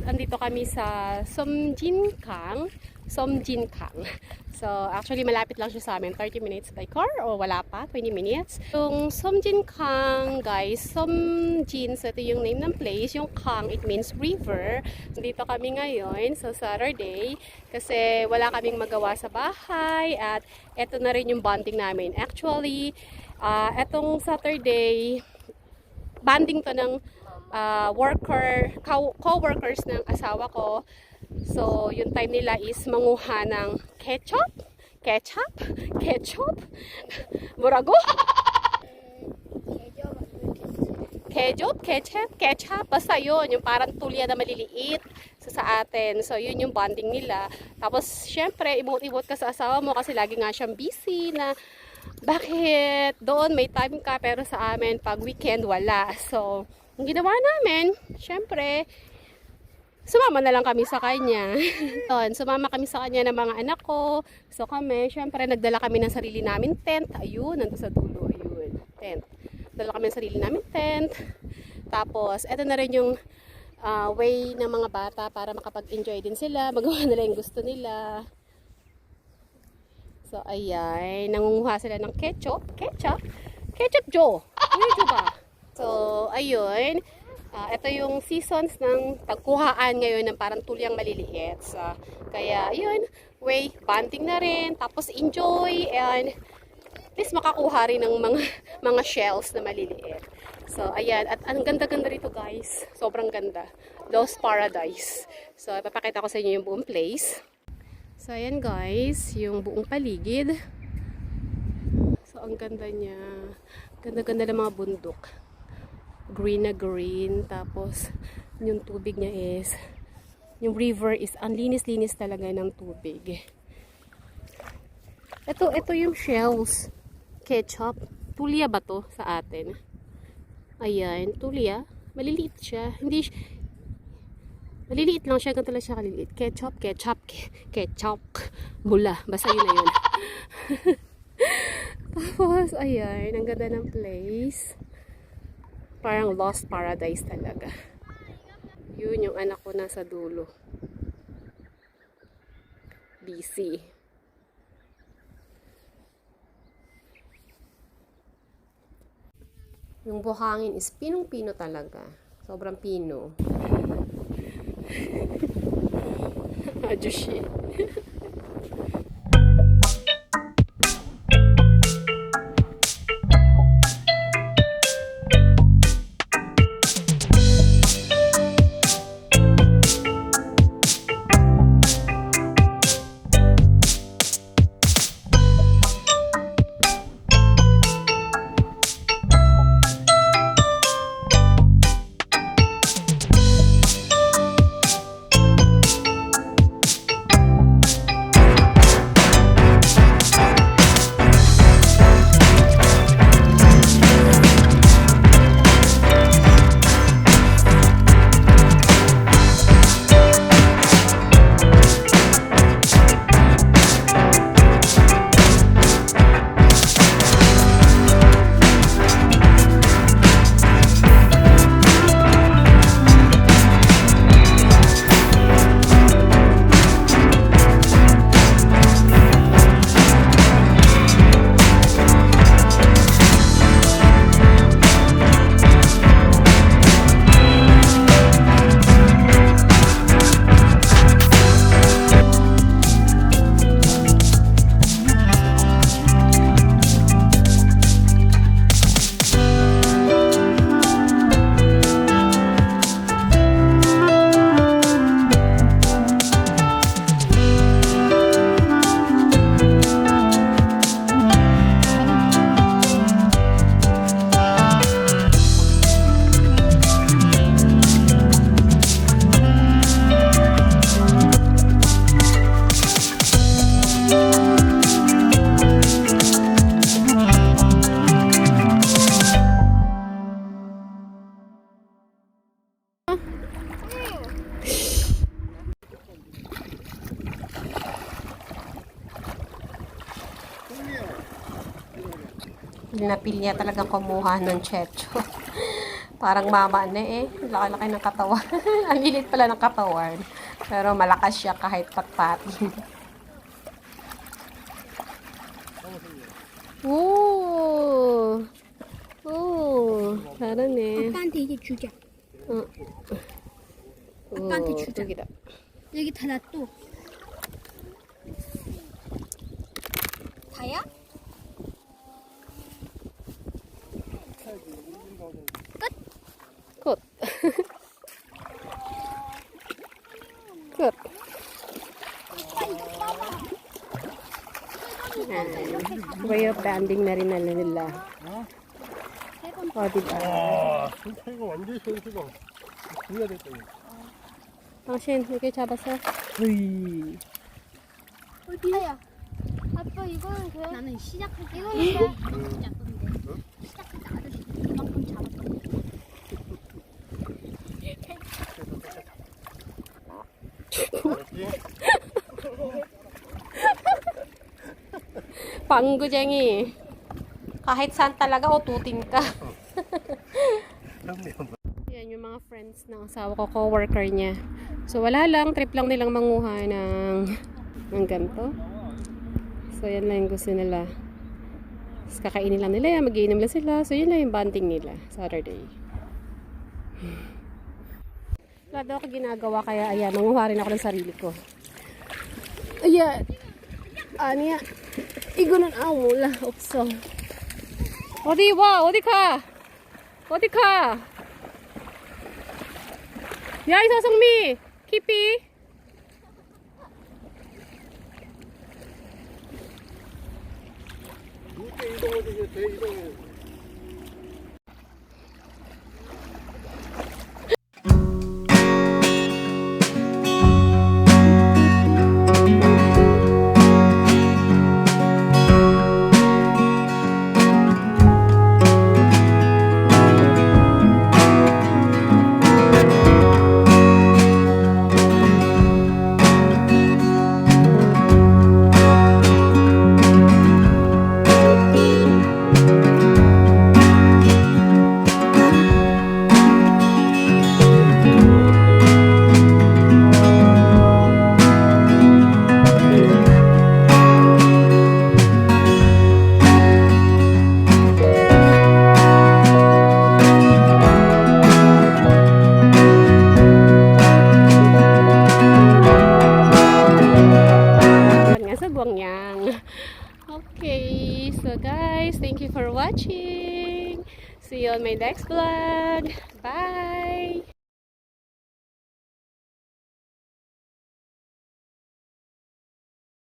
andito kami sa Somjinkang. So, actually, malapit lang siya sa amin. 30 minutes by car o wala pa, 20 minutes. Yung Somjinkang, guys, Somjin, so ito yung name ng place. Yung Kang, it means river. Dito kami ngayon, so Saturday, kasi wala kaming magawa sa bahay at eto na rin yung bonding namin. Actually, etong Saturday, bonding to ng co-workers ng asawa ko. So, yung time nila is manguha ng ketchup, burago, ketchup, basta yun, yung parang tulya na maliliit sa atin. So, yun yung bonding nila. Tapos, syempre, imot-imot ka sa asawa mo kasi lagi nga siyang busy na bakit doon may time ka pero sa amin pag weekend wala. So, ang ginawa namin, syempre, sumama na lang kami sa kanya. Sumama kami sa kanya ng mga anak ko. So kami, syempre, nagdala kami ng sarili namin tent. Ayun, nandun sa dulo. Ayun, tent. Dala kami ng sarili namin tent. Tapos, eto na rin yung way ng mga bata para makapag-enjoy din sila. Magawa nila yung gusto nila. So, ayan. Nangunguha sila ng ketchup Joe. Joe ba? So, ayun. Ito yung seasons ng pagkuhaan ngayon ng parang tulyang maliliit. So, kaya, yun, bonding na rin, tapos enjoy, and at least makakuha rin ng mga shells na maliliit. So, ayan, at ang ganda-ganda rito, guys. Sobrang ganda. Lost Paradise. So, ipapakita ko sa inyo yung buong place. So, ayan, guys, yung buong paligid. So, ang ganda niya. Ganda-ganda ng mga bundok. Green na green, tapos yung tubig niya is, yung river is, ang linis-linis talaga ng tubig. Ito yung shells, ketchup, tulya ba to sa atin? Ayan, tulya, maliliit siya, maliliit lang siya, ganito lang siya kaliliit. Ketchup, bula, basta yun na yun. Tapos, ayan, ang ganda ng place. Parang Lost Paradise talaga. Yun yung anak ko nasa dulo. Busy. Yung buhangin is pinong-pino talaga. Sobrang pino. Ajushi. Napilya talaga kumuha ng checho. Parang mama na eh. Laki-laki ng katawan. Ang lilit pala ng katawan. Pero malakas siya kahit patpati. 오, 오, 잘하네. 아빠한테 이제 주자. 어. 아빠한테 주자. 여기다. 여기 다 놔둬. 다야? 끝. 끝. Way of banding na rin nila. O, diba? 와, 선수가 완전 선수가 구해야 될 거야. 당신, 이렇게 잡았어? 어디야? 아빠 이거는 돼? 나는 시작할 때 이거는 돼? 시작할 때 아저씨 이만큼 잡았어. Panggujenggi. Kahit saan talaga, ututin ka. Yan yung mga friends ng asawa ko, co-worker niya. So, wala lang. Trip lang nilang manguha ng ganito. So, yan lang yung gusto nila. Tapos, kakainin lang nila yan. Mag-iinom lang sila. So, yun lang yung bonding nila. Saturday. Wala daw ako ginagawa. Kaya, ayan. Manguha rin ako ng sarili ko. Ayan. 아니야. 이거는 몰라. 없어. 어디 와? 어디 가? 어디 가? 야, 이서성미! 키피! 이렇게 이동하지, 대이동해. Okay, so guys, thank you for watching. See you on my next vlog. Bye!